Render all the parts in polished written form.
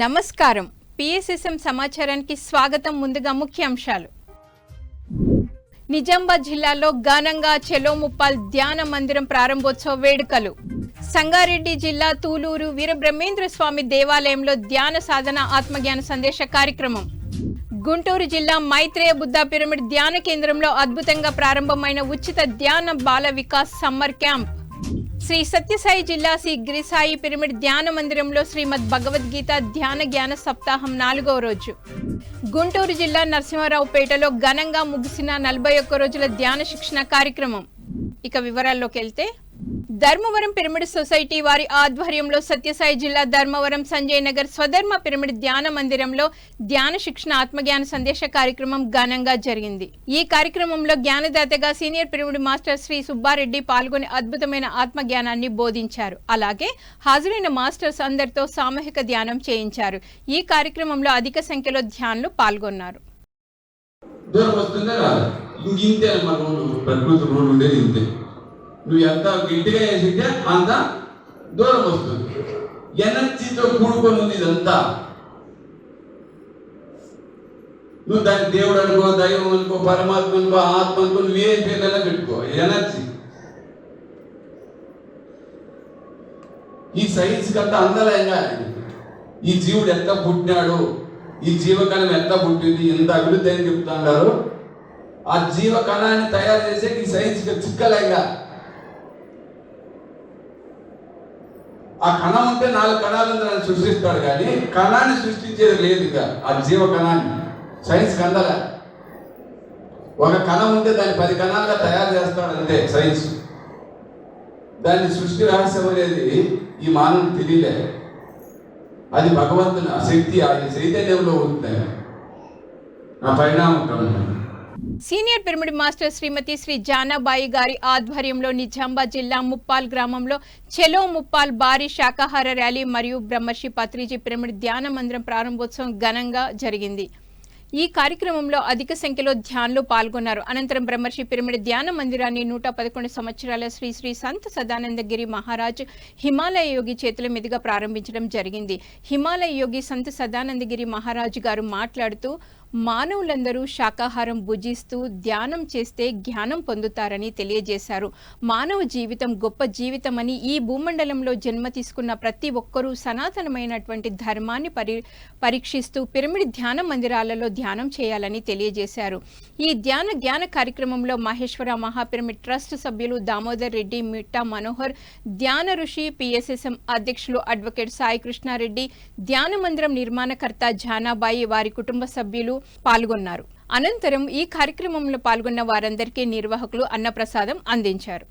నమస్కారం. పిఎస్ఎస్ఎం సమాచారానికి స్వాగతం. ముందుగా ముఖ్యాంశాలు. నిజామాబాద్ జిల్లాలో ఘనంగా చెలో ముప్పాల్ ధ్యాన మందిరం ప్రారంభోత్సవ వేడుకలు. సంగారెడ్డి జిల్లా తూలూరు వీరబ్రహ్మేంద్ర స్వామి దేవాలయంలో ధ్యాన సాధన ఆత్మజ్ఞాన సందేశ కార్యక్రమం. గుంటూరు జిల్లా మైత్రేయ బుద్ధ పిరమిడ్ ధ్యాన కేంద్రంలో అద్భుతంగా ప్రారంభమైన ఉచిత ధ్యాన బాల వికాస్ సమ్మర్ క్యాంప్. శ్రీ సత్యసాయి జిల్లా శ్రీ గిరిసాయి పిరమిడ్ ధ్యాన మందిరంలో శ్రీమద్ భగవద్గీత ధ్యాన జ్ఞాన సప్తాహం 4వ రోజు. గుంటూరు జిల్లా నరసింహారావుపేటలో ఘనంగా ముగిసిన 41 రోజుల ధ్యాన శిక్షణ కార్యక్రమం. ఇక వివరాల్లోకి వెళ్తే, ధర్మవరం పిరమిడ్ సొసైటీ వారి ఆధ్వర్యంలో సత్యసాయి జిల్లా ధర్మవరం సంజయ్ నగర్ స్వధర్మ పిరమిడ్ ధ్యాన మందిరంలో ధ్యాన శిక్షణ ఆత్మజ్ఞాన సందేశ కార్యక్రమం ఘనంగా జరిగింది. ఈ కార్యక్రమంలో జ్ఞానదాతగా senior pyramid master Shri Subbareddy పాల్గొని అద్భుతమైన ఆత్మజ్ఞానాన్ని బోధించారు. అలాగే హాజరైన మాస్టర్స్ అందరితో సామూహిక ధ్యానం చేయించారు. ఈ కార్యక్రమంలో అధిక సంఖ్యలో ధ్యానులు పాల్గొన్నారు. నువ్వు ఎంత గట్టిగా వేసింటే అంత దూరం వస్తుంది. ఎనర్జీతో కూడుకొని ఉంది ఇదంతా. నువ్వు దాన్ని దేవుడు అనుకో, దైవం అనుకో, పరమాత్మ అనుకో, ఆత్మ అనుకో, నువ్వేం పేర్లైనా పెట్టుకో. ఎనర్జీ ఈ సైన్స్ కంతా అందలేంగా ఈ జీవుడు ఎంత పుట్టినాడు, ఈ జీవకణం ఎంత పుట్టింది, ఎంత అభివృద్ధి అని చెప్తున్నారు. ఆ జీవకణాన్ని తయారు చేసే ఈ సైన్స్ చిక్కలేంగా. ఆ కణం ఉంటే 4 కణాలను దాన్ని సృష్టిస్తాడు, కానీ కణాన్ని సృష్టించేది లేదు. ఇక ఆ జీవ కణాన్ని సైన్స్ కందలే. ఒక కణం ఉంటే దాన్ని 10 కణాలుగా తయారు చేస్తాడు అంతే సైన్స్. దాన్ని సృష్టి రహస్యం అనేది ఈ మానవుడు తెలియలే. అది భగవంతుని ఆ శక్తి, ఆ చైతన్యంలో ఉంటుంది ఆ పరిణామం. సీనియర్ పిరమిడ్ మాస్టర్ శ్రీమతి శ్రీ జానాబాయి గారి ఆధ్వర్యంలో నిజామాబాద్ జిల్లా ముప్పాల్ గ్రామంలో చెలో ముప్పాల్ భారీ శాకాహార ర్యాలీ మరియు బ్రహ్మర్షి పత్రిజీ పిరమిడ్ ధ్యాన మందిరం ప్రారంభోత్సవం ఘనంగా జరిగింది. ఈ కార్యక్రమంలో అధిక సంఖ్యలో ధ్యానులు పాల్గొన్నారు. అనంతరం బ్రహ్మర్షి పిరమిడ్ ధ్యాన మందిరాన్ని 111 సంవత్సరాల శ్రీ శ్రీ సంత్ సదానందగిరి మహారాజ్ హిమాలయ యోగి చేతుల మీదుగా ప్రారంభించడం జరిగింది. హిమాలయ యోగి సంత్ సదానందగిరి మహారాజ్ గారు మాట్లాడుతూ, మానవులందరూ శాకాహారం భుజిస్తూ ధ్యానం చేస్తే జ్ఞానం పొందుతారని తెలియజేశారు. మానవ జీవితం గొప్ప జీవితమని, ఈ భూమండలంలో జన్మ తీసుకున్న ప్రతి ఒక్కరూ సనాతనమైనటువంటి ధర్మాన్ని పరీక్షిస్తూ పిరమిడ్ ధ్యాన మందిరాలలో ధ్యానం చేయాలని తెలియజేశారు. ఈ ధ్యాన జ్ఞాన కార్యక్రమంలో మహేశ్వర మహాపిరమిడ్ ట్రస్ట్ సభ్యులు దామోదర్ రెడ్డి, మిట్టా మనోహర్, ధ్యాన ఋషి, పిఎస్ఎస్ఎం అధ్యక్షులు అడ్వకేట్ సాయి కృష్ణారెడ్డి, ధ్యాన మందిరం నిర్మాణకర్త జానాబాయి, వారి కుటుంబ సభ్యులు పాల్గొన్నారు. అనంతరం ఈ కార్యక్రమంలో పాల్గొన్న వారందరికీ నిర్వాహకులు అన్నప్రసాదం అందించారు.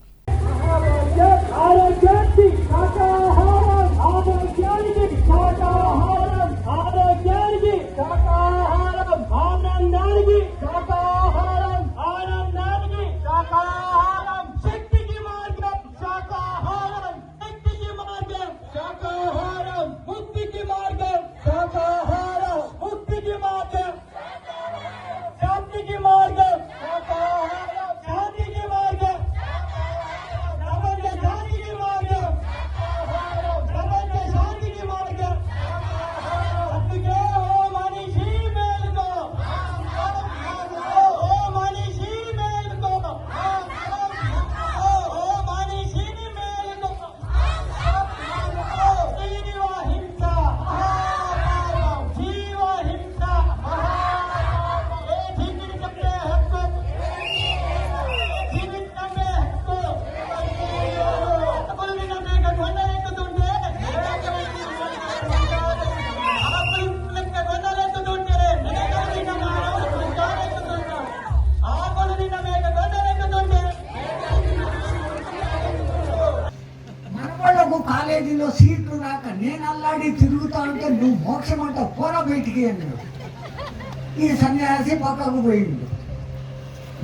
కాలేజీలో సీట్లు రాక నేను అల్లాడి తిరుగుతా ఉంటే నువ్వు మోక్షం అంటావు, పోరా బయటికి అన్నాడు. ఈ సన్యాసి పక్కకు పోయిండు.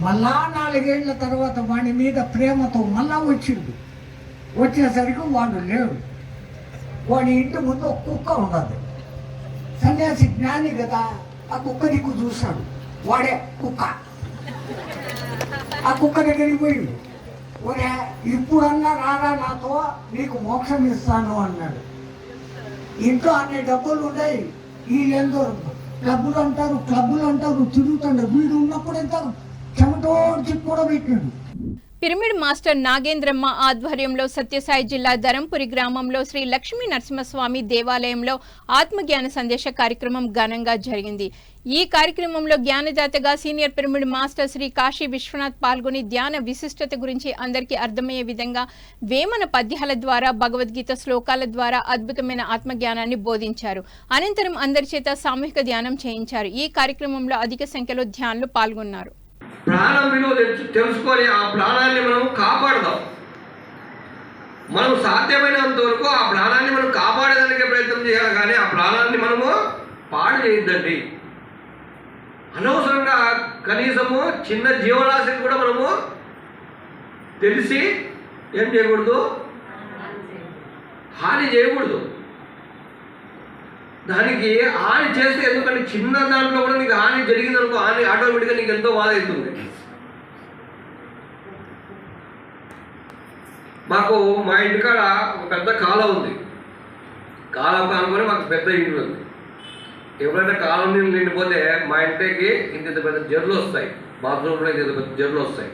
మళ్ళా 4 ఏళ్ల తర్వాత వాడి మీద ప్రేమతో మళ్ళా వచ్చిండు. వచ్చేసరికి వాడు లేడు. వాడి ఇంటి ముందు ఒక కుక్క ఉన్నది. సన్యాసి జ్ఞాని కదా, ఆ కుక్క దిక్కు చూశాడు. వాడే కుక్క. ఆ కుక్క దగ్గరికి పోయిండు. ఒరే ఇప్పుడన్నా రారా నాతో, నీకు మోక్షం ఇస్తాను అన్నాడు. ఇంట్లో అన్ని డబ్బులు ఉన్నాయి, వీళ్ళెందో క్లబ్బులు అంటారు తిరుగుతుంటారు. వీడు ఉన్నప్పుడు ఎంత చెమటోడ్చి కూడా పెట్టాడు. పిరమిడ్ మాస్టర్ నాగేంద్రమ్మ ఆధ్వర్యంలో సత్యసాయి జిల్లా ధరంపురి గ్రామంలో శ్రీ లక్ష్మీ నరసింహస్వామి దేవాలయంలో ఆత్మజ్ఞాన సందేశ కార్యక్రమం ఘనంగా జరిగింది. ఈ కార్యక్రమంలో జ్ఞానదాతగా senior pyramid master Shri Kashi Vishwanath పాల్గొని ధ్యాన విశిష్టత గురించి అందరికీ అర్థమయ్యే విధంగా వేమన పద్యాల ద్వారా భగవద్గీత శ్లోకాల ద్వారా అద్భుతమైన ఆత్మజ్ఞానాన్ని బోధించారు. అనంతరం అందరి చేత సామూహిక ధ్యానం చేయించారు. ఈ కార్యక్రమంలో అధిక సంఖ్యలో ధ్యానులు పాల్గొన్నారు. ప్రాణం విలువ తెలుసుకొని ఆ ప్రాణాన్ని మనం కాపాడదాం. మనం సాధ్యమైనంత వరకు ఆ ప్రాణాన్ని మనం కాపాడేదానికే ప్రయత్నం చేయాలి, కానీ ఆ ప్రాణాన్ని మనము పాడు చేయొద్దండి. అనవసరంగా కనీసము చిన్న జీవరాశిని కూడా మనము తెలిసి ఏం చేయకూడదు, హాని చేయకూడదు. దానికి హాని చేస్తే, ఎందుకంటే చిన్న దాంట్లో కూడా నీకు హాని జరిగిందనుకో, హాని ఆటోమేటిక్గా నీకు ఎంతో బాధ అవుతుంది. మాకు మా ఇంటికాడ ఒక పెద్ద కాలం ఉంది. కాలం కానుకొని మాకు పెద్ద ఇంటి ఉంది. ఎప్పుడైనా కాలం నీళ్ళు నిండిపోతే మా ఇంటికి ఇంత పెద్ద జర్లు వస్తాయి, బాత్రూంలో ఇంత పెద్ద జర్లు వస్తాయి.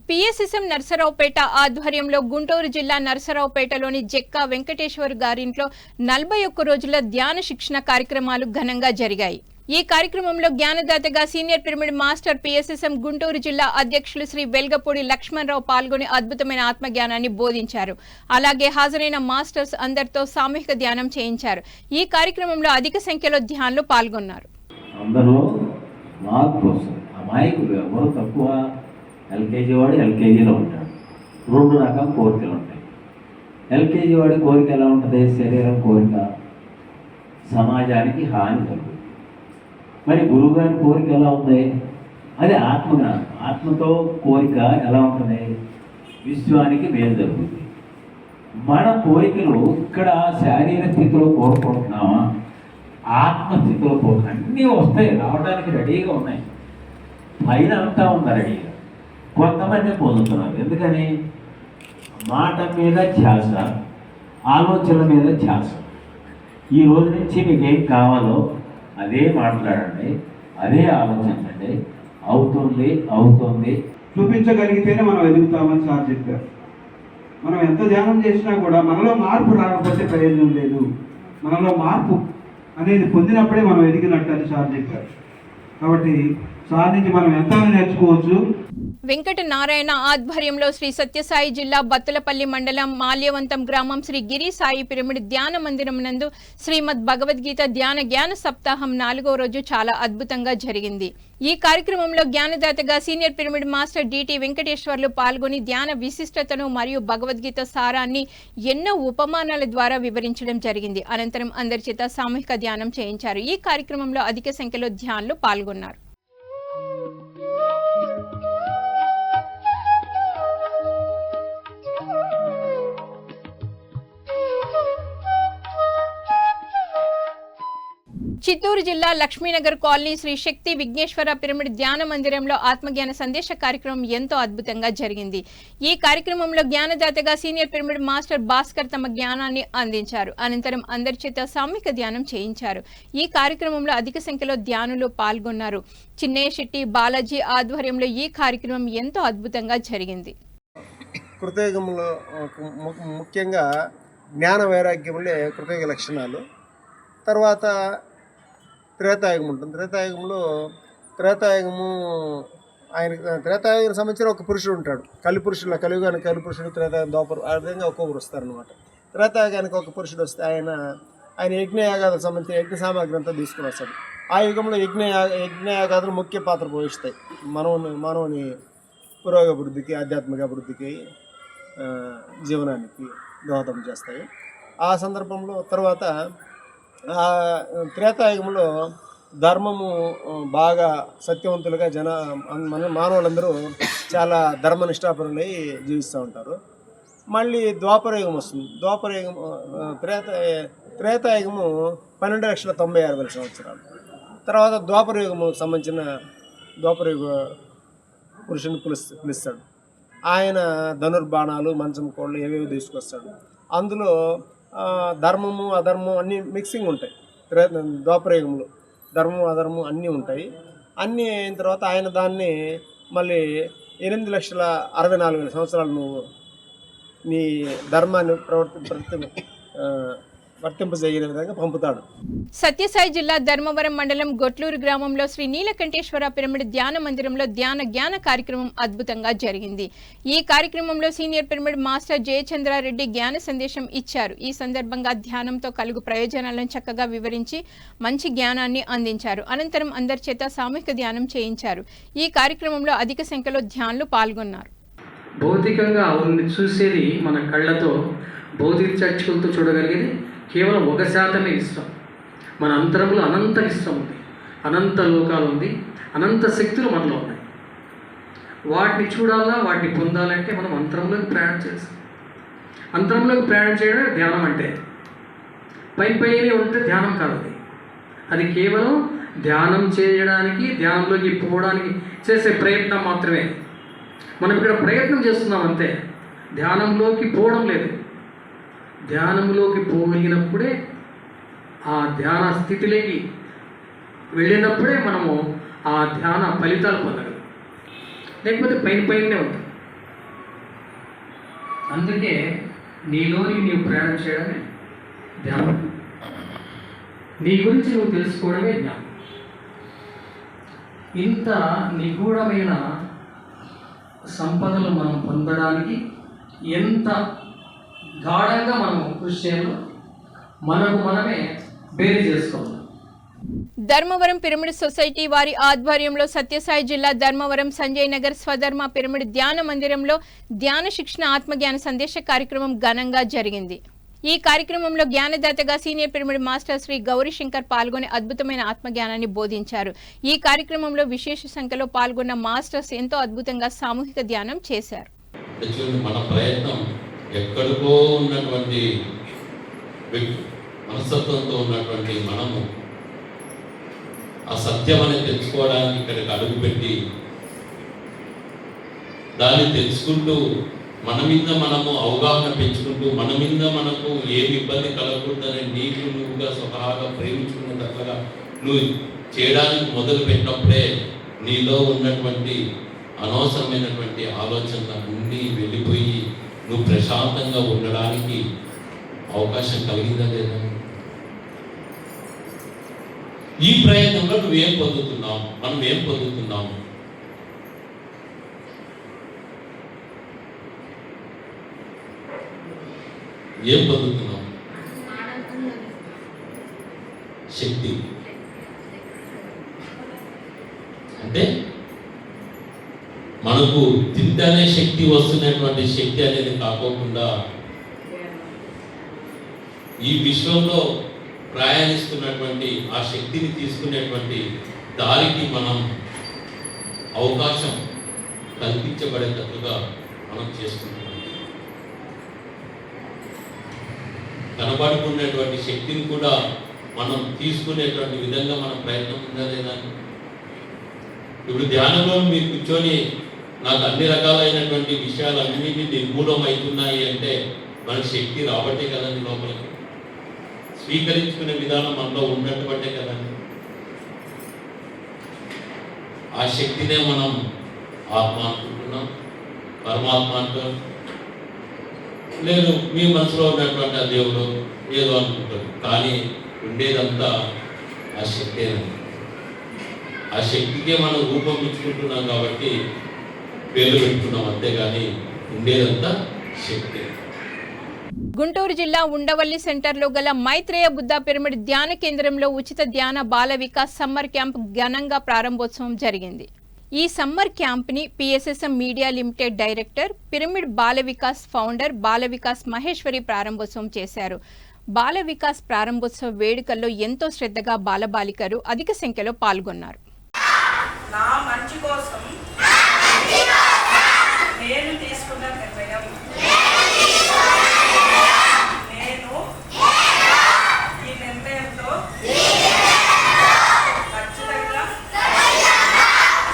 పిఎస్ఎస్ఎం నర్సరావుపేట ఆధ్వర్యంలో గుంటూరు జిల్లా నర్సరావుపేటలోని జెక్కా వెంకటేశ్వర్ గారింట్లో 41 రోజుల ధ్యాన శిక్షణ కార్యక్రమాలు ఘనంగా జరిగాయి. ఈ కార్యక్రమంలో జ్ఞానదాతగా senior pyramid master PSSM Guntur జిల్లా అధ్యక్షులు శ్రీ వెల్గపూడి లక్ష్మణరావు పాల్గొని అద్భుతమైన ఆత్మజ్ఞానాన్ని బోధించారు. అలాగే హాజరైన మాస్టర్స్ అందరితో సామూహిక ధ్యానం చేయించారు. ఈ కార్యక్రమంలో అధిక సంఖ్యలో ధ్యానులు పాల్గొన్నారు. ఎల్కేజీ వాడు ఎల్కేజీలో ఉంటాడు. 2 రకాల కోరికలు ఉంటాయి. ఎల్కేజీ వాడి కోరిక ఎలా ఉంటుంది? శరీరం కోరిక, సమాజానికి హాని కలుగుతుంది. మరి గురువుగారి కోరిక ఎలా ఉంది? అది ఆత్మజ్ఞానం. ఆత్మతో కోరిక ఎలా ఉంటుంది? విశ్వానికి మేలు జరుగుతుంది. మన కోరికలు ఇక్కడ శారీర స్థితిలో కోరుకుంటున్నామా, ఆత్మస్థితిలో అన్నీ వస్తాయి, రావడానికి రెడీగా ఉన్నాయి. పైన అంతా ఉంది రెడీగా. కొంతమంది పొందుతున్నారు. ఎందుకని? మాట మీద ధ్యాస, ఆలోచన మీద ధ్యాస. ఈ రోజు నుంచి మీకు ఏం కావాలో అదే మాట్లాడండి, అదే ఆలోచించండి. అవుతుంది చూపించగలిగితేనే మనం ఎదుగుతామని సార్ చెప్పారు. మనం ఎంత ధ్యానం చేసినా కూడా మనలో మార్పు రాకపోతే ప్రయోజనం లేదు. మనలో మార్పు అనేది పొందినప్పుడే మనం ఎదిగినట్టు అని సార్ చెప్పారు. కాబట్టి సార్ నుంచి మనం ఎంత నేర్చుకోవచ్చు. వెంకట నారాయణ ఆధ్వర్యంలో శ్రీ సత్యసాయి జిల్లా బత్తులపల్లి మండలం మాల్యవంతం గ్రామం శ్రీ గిరి సాయి పిరమిడ్ ధ్యాన మందిరం నందు శ్రీమద్ భగవద్గీత ధ్యాన జ్ఞాన సప్తాహం 4వ రోజు చాలా అద్భుతంగా జరిగింది. ఈ కార్యక్రమంలో జ్ఞానదాతగా senior pyramid master DT Venkateswarlu పాల్గొని ధ్యాన విశిష్టతను మరియు భగవద్గీత సారాన్ని ఎన్నో ఉపమానాల ద్వారా వివరించడం జరిగింది. అనంతరం అందరి చేత సామూహిక ధ్యానం చేయించారు. ఈ కార్యక్రమంలో అధిక సంఖ్యలో ధ్యానులు పాల్గొన్నారు. చిత్తూరు జిల్లా లక్ష్మీనగర్ కాలనీ శ్రీ శక్తి విఘ్నేశ్వర పిరమిడ్ ధ్యాన మందిరంలో ఆత్మజ్ఞాన సందేశ కార్యక్రమం ఎంతో అద్భుతంగా జరిగింది. ఈ కార్యక్రమంలో జ్ఞానదాతగా సీనియర్ పిరమిడ్ మాస్టర్ భాస్కర్ తమ జ్ఞానాన్ని అందించారు. అనంతరం అందరి చేత సామూహిక ధ్యానం చేయించారు. ఈ కార్యక్రమంలో అధిక సంఖ్యలో ధ్యానులు పాల్గొన్నారు. చిన్నయ్య శెట్టి బాలాజీ ఆధ్వర్యంలో ఈ కార్యక్రమం ఎంతో అద్భుతంగా జరిగింది. కృతయుగంలో ముఖ్యంగా జ్ఞాన వైరాగ్యములే కృతయుగ లక్షణాలు. తర్వాత త్రేతాయుగం ఉంటుంది. త్రేతాయుగము త్రేతాయుగం సంబంధించిన ఒక పురుషుడు ఉంటాడు. కలిపురుషుడు, కలియుగానికి కలిపురుషుడు, త్రేతాయుగం దోపరు, ఆ విధంగా ఒక్కొక్కరు వస్తారనమాట. త్రేతాయుగానికి ఒక పురుషుడు వస్తే ఆయన యజ్ఞయాగాలకు సంబంధించిన యజ్ఞ సామాగ్రి అంతా తీసుకుని వస్తాడు. ఆ యుగంలో యజ్ఞయాగాదులు ముఖ్య పాత్ర పోషిస్తాయి మానవుని పురోగభివృద్ధికి, ఆధ్యాత్మిక అభివృద్ధికి, జీవనానికి దోహదం చేస్తాయి. ఆ సందర్భంలో తర్వాత త్రేతాయుగంలో ధర్మము బాగా సత్యవంతులుగా మానవులందరూ చాలా ధర్మనిష్టాపరులై జీవిస్తూ ఉంటారు. మళ్ళీ ద్వాపరయుగం వస్తుంది. త్రేతాయుగము 12,90,60,000 సంవత్సరాలు. తర్వాత ద్వాపరయుగము సంబంధించిన ద్వాపరయుగ పురుషుని పిలుస్తాడు. ఆయన ధనుర్బాణాలు, మంచం కోళ్ళు ఏవేవి తీసుకొస్తాడు. అందులో ధర్మము అధర్మం అన్నీ మిక్సింగ్ ఉంటాయి. ద్వాపరయుగంలో ధర్మం అధర్మం అన్నీ ఉంటాయి. అన్నీ అయిన తర్వాత ఆయన దాన్ని మళ్ళీ 8,64,000 సంవత్సరాలు నువ్వు నీ ధర్మాన్ని వర్తింపజేయని విధంగా పంపుతాడు. సత్యసాయి జిల్లా ధర్మవరం మండలం గొట్లూరు గ్రామంలో శ్రీ నీలకంఠేశ్వర పిరమిడ్ ధ్యాన మందిరంలో జ్ఞాన కార్యక్రమం అద్భుతంగా జరిగింది. ఈ కార్యక్రమంలో సీనియర్ పిరమిడ్ మాస్టర్ జయచంద్రారెడ్డి జ్ఞాన సందేశం ఇచ్చారు. ఈ సందర్భంగా ధ్యానంతో కలుగు ప్రయోజనాలను చక్కగా వివరించి మంచి జ్ఞానాన్ని అందించారు. అనంతరం అందరి చేత సామూహిక ధ్యానం చేయించారు. ఈ కార్యక్రమంలో అధిక సంఖ్యలో ధ్యానులు పాల్గొన్నారు. భౌతికంగా ఉంది చూసేది మన కళ్ళతో, భౌతిక చక్షులతో చూడగలిగేది కేవలం 1% ఇష్టం. మన అంతరంలో అనంత ఇష్టం ఉంది, అనంత లోకాలు ఉంది, అనంత శక్తులు మనలో ఉన్నాయి. వాటిని చూడాలా, వాటిని పొందాలంటే మనం అంతరంలోకి ప్రయాణం చేస్తాం. అంతరంలోకి ప్రయాణం చేయడమే ధ్యానం అంటే. పైనే ఉంటే ధ్యానం కాదు. అది కేవలం ధ్యానం చేయడానికి, ధ్యానంలోకి పోవడానికి చేసే ప్రయత్నం మాత్రమే. మనం ఇక్కడ ప్రయత్నం చేస్తున్నాం అంతే, ధ్యానంలోకి పోవడం లేదు. ధ్యానంలోకి పోగలిగినప్పుడే, ఆ ధ్యాన స్థితిలోకి వెళ్ళినప్పుడే మనము ఆ ధ్యాన ఫలితాలు పొందగలం. లేకపోతే పైనే ఉంటుంది. అందుకే నీలోనికి నీవు ప్రయాణం చేయడమే ధ్యానం. నీ గురించి నువ్వు తెలుసుకోవడమే జ్ఞానం. ఇంత నిగూఢమైన సంపదలు మనం పొందడానికి ఎంత గాఢంగా మనం కృషి చేయాలో మనకు మనమే బేరీ చేసుకోవాలి. ధర్మవరం పిరమిడ్ సొసైటీ వారి ఆధ్వర్యంలో సత్యసాయి జిల్లా ధర్మవరం సంజయ్ నగర్ స్వధర్మ పిరమిడ్ ధ్యాన మందిరంలో ధ్యాన శిక్షణ ఆత్మజ్ఞాన సందేశ కార్యక్రమం ఘనంగా జరిగింది. ఈ కార్యక్రమంలో జ్ఞానదాతగా senior pyramid master Shri Gowrishankar పాల్గొని అద్భుతమైన ఆత్మజ్ఞానాన్ని బోధించారు. ఈ కార్యక్రమంలో విశేష సంఖ్యలో పాల్గొన్న మాస్టర్స్ ఎంతో అద్భుతంగా సామూహిక ధ్యానం చేశారు. మన ప్రయత్నం ఎక్కడికో ఉన్నటువంటి మనస్తత్వంతో ఉన్నటువంటి మనము ఆ సత్యం అనేది తెలుసుకోవడానికి ఇక్కడికి అడుగుపెట్టి దాన్ని తెలుసుకుంటూ మన మీద మనము అవగాహన పెంచుకుంటూ మన మీద మనకు ఏమి ఇబ్బంది కలగకూడదని నువ్వుగా స్వతహాగా ప్రేమించుకున్నట్లుగా నువ్వు చేయడానికి మొదలు పెట్టినప్పుడే నీలో ఉన్నటువంటి అనవసరమైనటువంటి ఆలోచనలు అన్నీ వెళ్ళిపోయి నువ్వు ప్రశాంతంగా ఉండడానికి అవకాశం కలిగిందా లేదా? ఈ ప్రయత్నంలో నువ్వేం పొందుతున్నావు, మనం ఏం పొందుతున్నాము? ఏం పొందుతున్నాం? శక్తి. అంటే మనకు తింటనే శక్తి వస్తున్నటువంటి శక్తి అనేది కాకోకుండా ఈ విశ్వంలో ప్రయాణిస్తున్నటువంటి ఆ శక్తిని తీసుకునేటువంటి దారికి మనం అవకాశం కల్పించబడేటట్లుగా మనం చేసుకుంటున్నాం. కనబడుకునేటువంటి శక్తిని కూడా మనం తీసుకునేటువంటి విధంగా మన ప్రయత్నం ఉందా లేదా? ఇప్పుడు ధ్యానంలో మీరు కూర్చొని నాకు అన్ని రకాలైనటువంటి విషయాలన్నిటినీ నిర్మూలం అవుతున్నాయి అంటే మనకు శక్తి రాబట్టే కదండి, లోపలికి స్వీకరించుకునే విధానం మనలో ఉన్నట్టుబట్టే కదండి. ఆ శక్తినే మనం ఆత్మ అనుకుంటున్నాం, పరమాత్మ అంటారు. లేదు మీ మనసులో ఉన్నటువంటి ఆ దేవుడు ఏదో అనుకుంటారు, కానీ ఉండేదంతా ఆ శక్తేనండి. ఆ శక్తికే మనం రూపం ఇచ్చుకుంటున్నాం కాబట్టి పేర్లు పెట్టుకున్నాం, అంతేగాని ఉండేదంతా శక్తే. గుంటూరు జిల్లా ఉండవల్లి సెంటర్లో గల మైత్రేయ బుద్ధ పిరమిడ్ ధ్యాన కేంద్రంలో ఉచిత ధ్యాన బాల వికాస్ సమ్మర్ క్యాంప్ ఘనంగా ప్రారంభోత్సవం జరిగింది. ఈ సమ్మర్ క్యాంప్ని PSSM media limited director, pyramid Bala Vikas founder Bala Vikas Maheshwari ప్రారంభోత్సవం చేశారు. బాల వికాస్ ప్రారంభోత్సవ వేడుకల్లో ఎంతో శ్రద్ధగా బాలబాలికలు అధిక సంఖ్యలో పాల్గొన్నారు. నా మంచి కోసం నేను తీసుకున్న నిర్ణయం, నేను ఈ నిర్ణయంతో ఖచ్చితంగా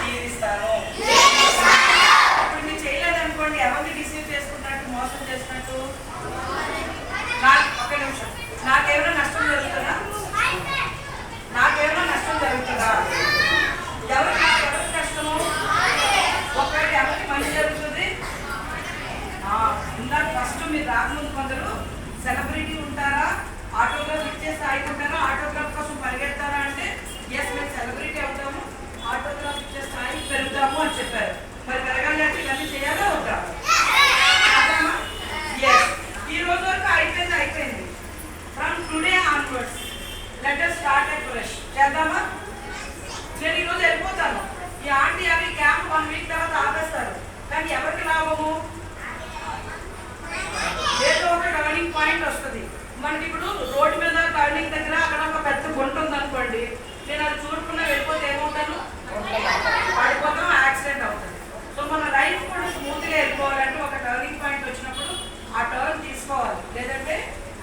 జీవిస్తాను. ఇప్పుడు మీరు చేయలేదనుకోండి, ఎవరిని రిసీవ్ చేసుకున్నట్టు, మోసం చేసినట్టు. నాకు ఒక నిమిషం బ్రష్ చేద్దామా? నేను ఈరోజు వెళ్ళిపోతాను. ఈ ఆంటీ అవి క్యాంప్ 1 వీక్ తర్వాత ఆపేస్తారు. కానీ ఎవరికి లాభము? ఏదో ఒక టర్నింగ్ పాయింట్ వస్తుంది మనకి. ఇప్పుడు రోడ్డు మీద టర్నింగ్ దగ్గర అక్కడ ఒక పెద్ద గుంట ఉందనుకోండి, నేను అది చూడకుండా వెళ్ళిపోతే ఏమవుతాను? పడిపోతాం, యాక్సిడెంట్ అవుతుంది. సో మన లైఫ్ కూడా స్మూత్గా వెళ్ళిపోవాలంటే ఒక టర్నింగ్ పాయింట్ వచ్చినప్పుడు ఆ టర్న్ తీసుకోవాలి, లేదంటే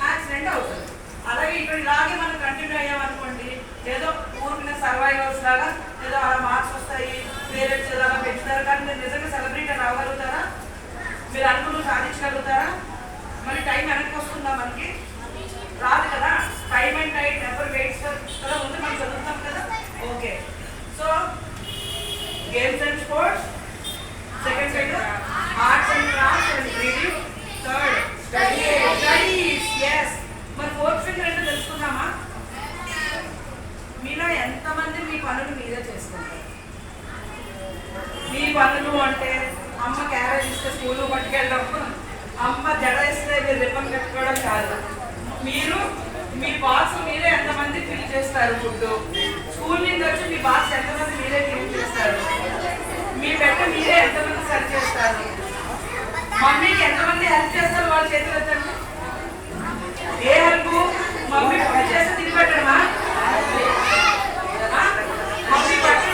యాక్సిడెంట్ అవుతుంది. అలాగే ఇక్కడ ఇలాగే మనం కంటిన్యూ అయ్యామనుకోండి, ఏదో ఊరికిన సర్వైవర్స్ లాగా ఏదో అలా మార్క్స్ వస్తాయి, పేరెంట్స్ ఏదో అలా పెంచుతారు. కానీ మీరు నిజంగా సెలబ్రిటీ రాగలుగుతారా? మీరు అనుకున్న సాధించగలుగుతారా? మరి టైం వెనక్కి వస్తుందా? మనకి రాదు కదా. Time and time never waits కదా, ముందు మనం చదువుతాం కదా. Okay, so games and sports, second side arts and crafts and reading, third studies. Yes, మరి ఫోర్త్ ఫింగర్ అంటే తెలుసుకుందామా? మీలో ఎంతమంది మీ పనులు మీరే చేసుకుంటారు? మీ పనులు అంటే అమ్మ క్యారేజ్ ఇస్తే స్కూలు పట్టుకెళ్ళడం, అమ్మ జడ ఇస్తే మీరు రిబ్బన్ కట్టుకోవడం కాదు. మీరు మీ బాక్స్ మీరే ఎంతమంది ఫిల్ చేస్తారు? ఫుడ్ స్కూల్ నుంచి వచ్చి మీ బాక్స్ ఎంతమంది మీరే క్లీన్ చేస్తారు? మీ పెట్ట మీరే ఎంతమంది సర్వ్ చేస్తారు? మమ్మీకి ఎంతమంది హెల్ప్ చేస్తారు? వాళ్ళ చేతులు వచ్చండి. ఏ హెల్ప్? మమ్మీ పని చేస్తే తిని పెట్టడమా? మమ్మీ బట్టలు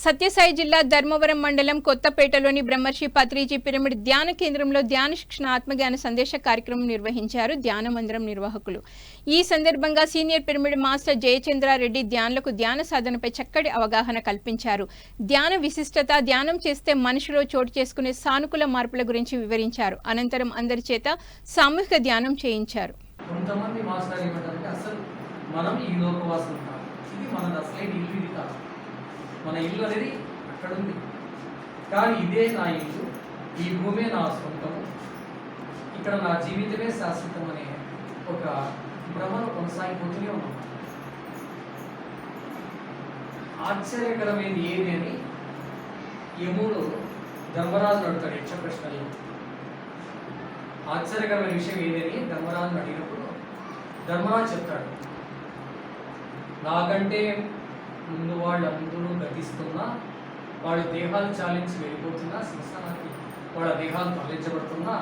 సత్యసాయి జిల్లా ధర్మవరం మండలం కొత్తపేటలోని బ్రహ్మర్షి పత్రిజీ పిరమిడ్ ధ్యాన కేంద్రంలో ధ్యాన శిక్షణ ఆత్మజ్ఞాన సందేశ కార్యక్రమం నిర్వహించారు ధ్యాన మందిరం నిర్వాహకులు. ఈ సందర్భంగా సీనియర్ పిరమిడ్ మాస్టర్ జయచంద్రారెడ్డి ధ్యానులకు ధ్యాన సాధనపై చక్కటి అవగాహన కల్పించారు. ధ్యాన విశిష్టత, ధ్యానం చేస్తే మనిషిలో చోటు చేసుకునే సానుకూల మార్పుల గురించి వివరించారు. అనంతరం అందరి చేత సామూహిక ధ్యానం చేయించారు. కొంతమంది మాస్టర్ ఏమంటారంటే అసలు మనం ఈ లోకవాసం కాదు, ఇది మన అసలైన ఇల్లు, ఇది కాదు. మన ఇల్లు అనేది అక్కడ ఉంది, కానీ ఇదే నా ఇల్లు, ఈ భూమే నా సొంతము, ఇక్కడ నా జీవితమే శాశ్వతం అనే ఒక భ్రమను కొనసాగిపోతూనే ఉన్నాం. ఆశ్చర్యకరమైనది ఏది అని యముడు ధర్మరాజును అడుగుతాడు యక్ష ప్రశ్నలో. ఆశ్చర్యకరమైన విషయం ఏదని ధర్మరాజును అడిగినప్పుడు ధర్మరాజు చెప్తాడు, నాకంటే ముందు వాళ్ళందరూ గతిస్తున్నా, వాళ్ళ దేహాలు చాలించి వెళ్ళిపోతున్నా, శ్మశానానికి వాళ్ళ దేహాలు తరలించబడుతున్నా,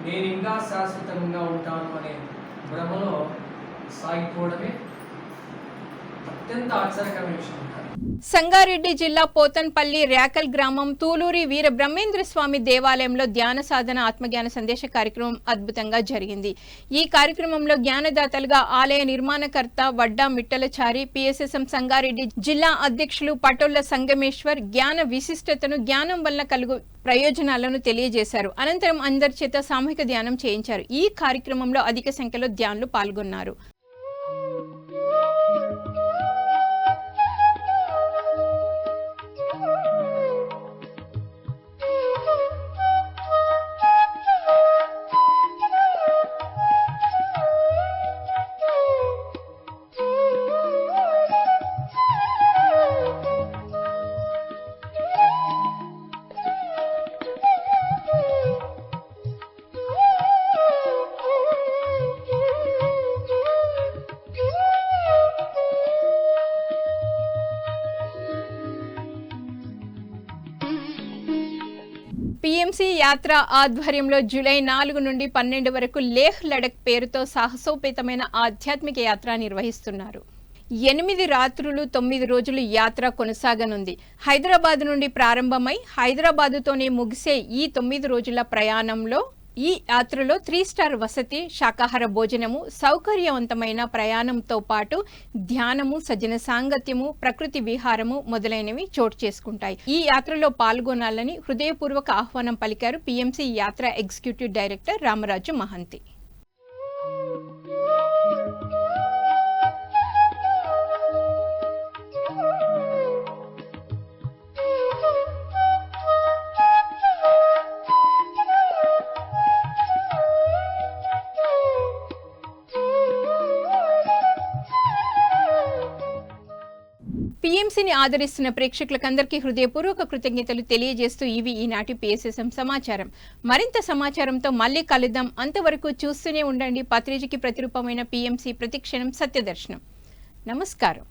నేను ఇంకా శాశ్వతంగా ఉంటాను అనే భ్రమలో సాగిపోవడమే అత్యంత ఆశ్చర్యకరమైన విషయం. సంగారెడ్డి జిల్లా పోతన్పల్లి ర్యాకల్ గ్రామం తూలూరి వీర బ్రహ్మేంద్ర స్వామి దేవాలయంలో ధ్యాన సాధన ఆత్మజ్ఞాన సందేశ కార్యక్రమం అద్భుతంగా జరిగింది. ఈ కార్యక్రమంలో జ్ఞానదాతలుగా ఆలయ నిర్మాణకర్త వడ్డా మిట్టలచారి, పిఎస్ఎస్ఎం సంగారెడ్డి జిల్లా అధ్యక్షులు పటోళ్ల సంగమేశ్వర్ జ్ఞాన విశిష్టతను, జ్ఞానం వల్ల కలుగు ప్రయోజనాలను తెలియజేశారు. అనంతరం అందరి చేత సామూహిక ధ్యానం చేయించారు. ఈ కార్యక్రమంలో అధిక సంఖ్యలో ధ్యానులు పాల్గొన్నారు. పీఎంసీ యాత్ర ఆధ్వర్యంలో జూలై 4 నుండి 12 వరకు లేహ్ లడక్ పేరుతో సాహసోపేతమైన ఆధ్యాత్మిక యాత్ర నిర్వహిస్తున్నారు. 8 రాత్రులు 9 రోజులు యాత్ర కొనసాగనుంది. హైదరాబాద్ నుండి ప్రారంభమై హైదరాబాదుతోనే ముగిసే ఈ 9 రోజుల ప్రయాణంలో ఈ యాత్రలో 3 స్టార్ వసతి, శాకాహార భోజనము, సౌకర్యవంతమైన ప్రయాణంతో పాటు ధ్యానము, సజ్జన సాంగత్యము, ప్రకృతి విహారము మొదలైనవి చోటు చేసుకుంటాయి. ఈ యాత్రలో పాల్గొనాలని హృదయపూర్వక ఆహ్వానం పలికారు పీఎంసీ యాత్ర ఎగ్జిక్యూటివ్ డైరెక్టర్ రామరాజు మహంతి. పీఎంసీని ఆదరిస్తున్న ప్రేక్షకులకందరికీ హృదయపూర్వక కృతజ్ఞతలు తెలియజేస్తూ ఇవి ఈనాటి PSSM సమాచారం. మరింత సమాచారంతో మళ్ళీ కలుద్దాం. అంతవరకు చూస్తూనే ఉండండి పత్రిజకి ప్రతిరూపమైన PMC ప్రతిక్షణం సత్యదర్శనం. నమస్కారం.